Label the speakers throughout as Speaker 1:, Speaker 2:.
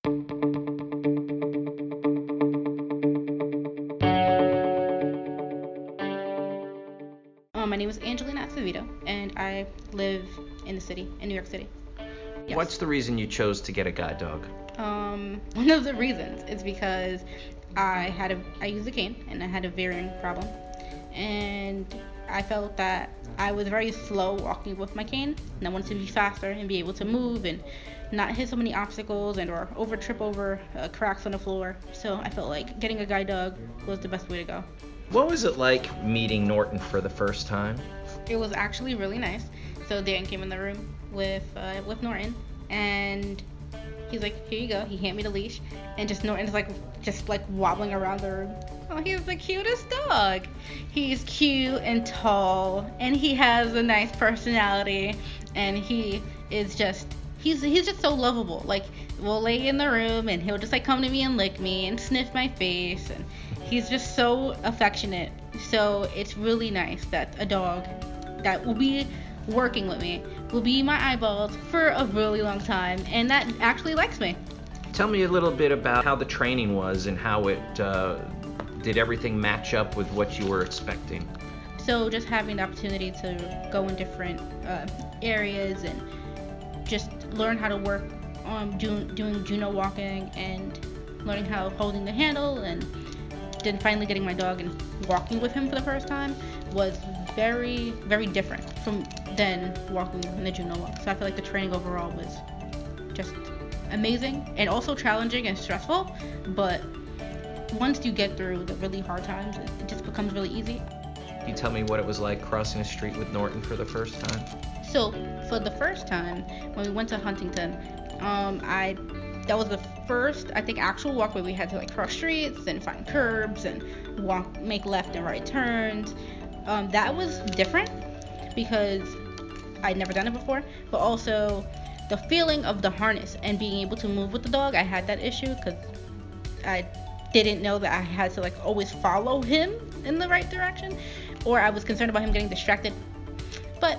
Speaker 1: My name is Angelina Acevedo, and I live in the city, in New York City. Yes.
Speaker 2: What's the reason you chose to get a guide dog?
Speaker 1: One of the reasons is because I used a cane and I had a veering problem, and I felt that I was very slow walking with my cane, and I wanted to be faster and be able to move and not hit so many obstacles and or trip over cracks on the floor. So I felt like getting a guide dog was the best way to go.
Speaker 2: What was it like meeting Norton for the first time?
Speaker 1: It was actually really nice. So Dan came in the room with Norton, and he's like, "Here you go." He handed me the leash, and Norton's like wobbling around the room. Oh, he's the cutest dog. He's cute and tall, and he has a nice personality, and he is just he's just so lovable. Like, we'll lay in the room, and he'll just like come to me and lick me and sniff my face, and he's just so affectionate. So it's really nice that a dog that will be working with me will be my eyeballs for a really long time, and that actually likes me.
Speaker 2: Tell me a little bit about how the training was and how it did everything match up with what you were expecting.
Speaker 1: So just having the opportunity to go in different areas and just learn how to work on doing Juno walking and learning how holding the handle, and then finally getting my dog and walking with him for the first time was very, very different from then walking in the Juno walk. So I feel like the training overall was just amazing and also challenging and stressful, but once you get through the really hard times, it just becomes really easy.
Speaker 2: Can you tell me what it was like crossing the street with Norton for the first time?
Speaker 1: So for the first time, when we went to Huntington, that was the first, I think, actual walk where we had to like cross streets and find curbs and make left and right turns. That was different because I'd never done it before, but also the feeling of the harness and being able to move with the dog. I had that issue because I didn't know that I had to like always follow him in the right direction, or I was concerned about him getting distracted. But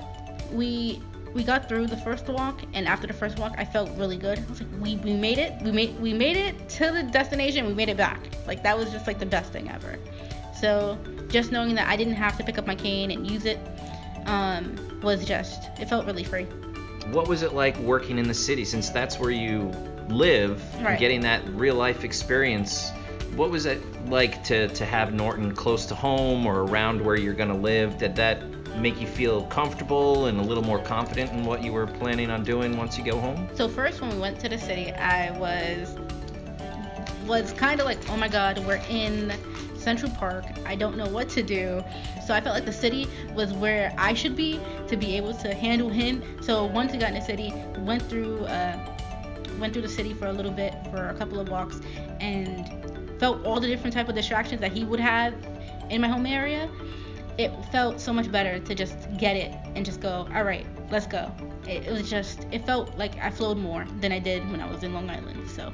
Speaker 1: we got through the first walk, and after the first walk I felt really good. I was like, we made it. We made it to the destination. We made it back. Like, that was just like the best thing ever. So just knowing that I didn't have to pick up my cane and use it it felt really free.
Speaker 2: What was it like working in the city, since that's where you live,
Speaker 1: right,
Speaker 2: and getting that real life experience? What was it like to have Norton close to home or around where you're going to live? Did that make you feel comfortable and a little more confident in what you were planning on doing once you go home?
Speaker 1: So first, when we went to the city, I was kind of like, oh my God, we're in Central Park. I don't know what to do. So I felt like the city was where I should be to be able to handle him. So once we got in the city, went through the city for a little bit, for a couple of walks, and felt all the different type of distractions that he would have in my home area. It felt so much better to just get it and just go, all right, let's go. It felt like I flowed more than I did when I was in Long Island. So